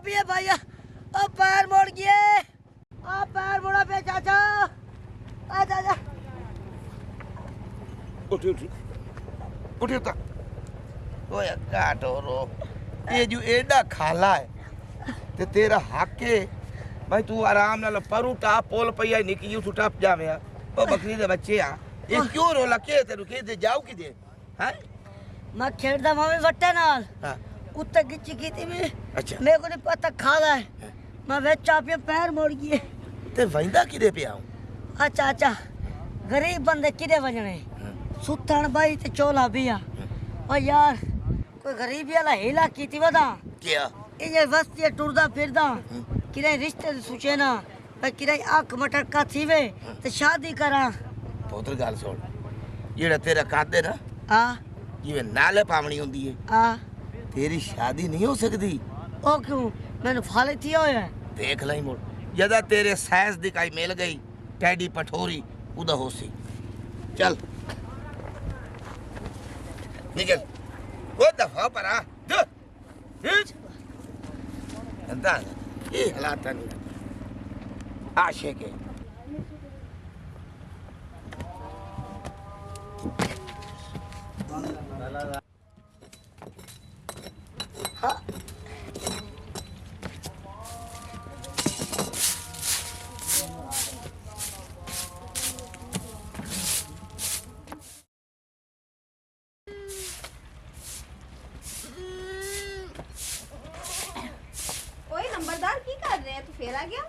भी है भैया। अब पैर मोड़ गए। अब पैर मोड़ा पे चाचा। आ चाचा। उठ उठ उठ उठ। ओए काटोरो ये जो एडा खाला है ते तेरा हक है भाई तू आराम नाल परूटा पोल पईया निकी उठ टप जावे ओ बकरी दे बच्चे आ ये क्यों रोला के तेरू के दे जाऊ की दे हैं मैं खेड़दा मामे वट्टे नाल हां कुत्ते गिच्ची की थी मैं। अच्छा मेरे को नहीं पता खाला है। मैं वे चापिया पैर मोड़ गए ते वंदा किदे पे आऊं आ चाचा गरीब बंदे किदे वजने सुतण भाई ते चोला बिया ओ यार कोई गरीबी वाला हिला कीती वदा क्या ये वस्ती टुरदा फिरदा किरे रिश्ते सुचे ना पर किरे आंख मटका थीवे ते शादी करा पुत्र गल सुन जेड़ा तेरा कादे ना आ जिवें नाले पावनी हुंदी है आ तेरी शादी नहीं हो सकती ओ क्यों मैंने फाले थी होया देख लाई मुड़ जदा तेरे साइज दिखाई मिल गई टैडी पठोरी उदा होसी चल निकल वो दफा पर आ जो अंदा ये हालात नहीं आशिक है हाँ नंबरदार की कर रहे हैं तू फेल आ गया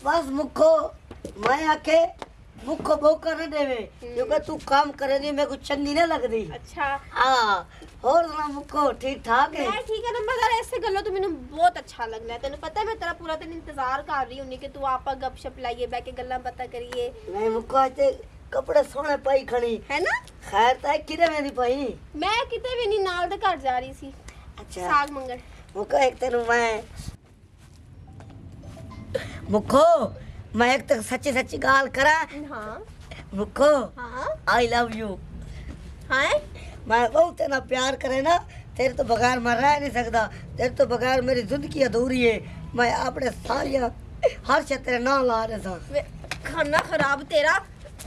बस मुखो मैं आके मुखो बहु कर देवे क्योंकि तू काम करे नहीं मेरे को चंगी नहीं लग रही। अच्छा हाँ और ना मुखो ठीक ठाक है मैं ठीक है नंबरदार ऐसे गल्लो तो मैंने बहुत अच्छा लग रहा है तेन पता है मैं तेरा पूरा दिन इंतजार कर रही हूं कि तू आपा गपशप लाइए बैठ के गल्ला बातें करिए नहीं मुखो आज कपड़े सोने पाई खड़ी है ना खैर ताई किरे मेरी पाई मैं किते भी नहीं नाल दे घर जा रही सी अच्छा साग मंगण मुखो एक तेन मैं मुखो मैं एक तक सच्ची सच्ची गाल करा हां मुखो हां आई लव यू हां मैं बहुत तेना प्यार करे ना तेरे तो बगैर मैं रह नहीं सकता तेरे तो बगैर मेरी जिंदगी अधूरी है मैं अपने सारिया हर शे तेरे नाम ला रहे था खाना खराब तेरा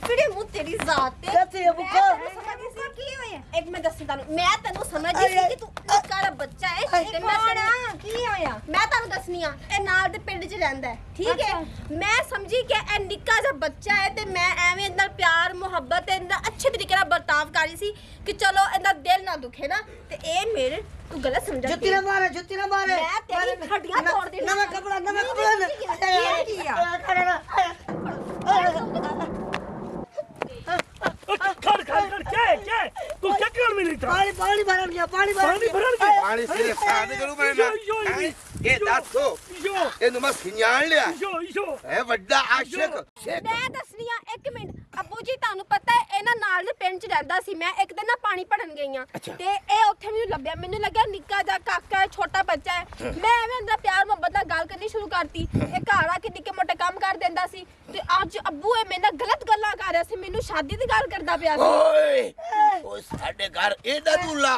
फिरे मुंह तेरी जात ते कैसे है मुखो समझी सी की होया एक मैं दस तानु मैं तन्नू समझी सी कि तू निक्का बच्चा है ते मैं की होया मैं तानु दसनी आ ए नाल दे पिंड च रहंदा है ठीक है मैं समझी कि ए निक्का जा बच्चा है ते मैं एवें इंदा प्यार मोहब्बत इंदा अच्छे तरीके नाल बर्ताव करी सी कि चलो इंदा दिल ना दुखे ना ते ए मेरे तू गलत समझा जुत्ती ना मारे मैं तेरी हड्डियां तोड़ देना नवा कपड़ा खड़ क्या तू क्या कर मिली था पानी भरन गया पानी पानी सिरे साद करू मैं ये दस को ये नु मस खियाण लिया यो है ਵੱਡਾ ਆਸ਼ਿਕ मैं दसनी आ एक मिनट अब्बू जी तानू पता है ए ना नाल दे पिंड च रहंदा सी मैं एक दिन ना पानी भरन गई हां ते ए ओथे मैनू लभ्या मैनू लग्या निक्का जा काका है छोटा बच्चा है मैं एवें अंदर प्यार मोहब्बत नाल गल करनी शुरू करती ए घर आ के निक्के मोटे काम कर देंदा सी ते आज अब्बू ए मेरे नाल गलत गल्लां कर रहा सी मैनू शादी दी गल करदा पिया सी ओए साडे घर एडा दूला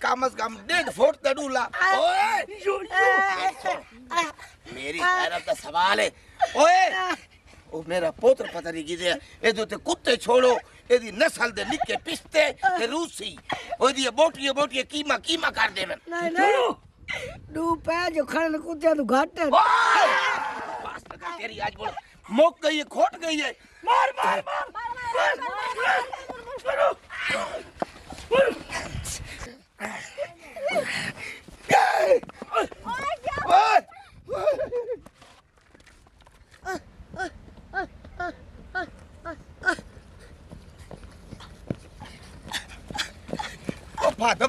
कम से कम 1.5 फुट दा दूला ओए यो मेरी गैरत का सवाल है ओए ओ मेरा पुत्र पता नहीं किदे ए तो कुत्ते छोड़ो एदी नस्ल दे निक्के पिस्ते ते रूसी ओदी बोटियां कीमा कर देवन नहीं डू पे जो खड़न कुत्ते तू घाट है बस लगा तेरी आज बोल मुक गई है खोट गई है मार फादर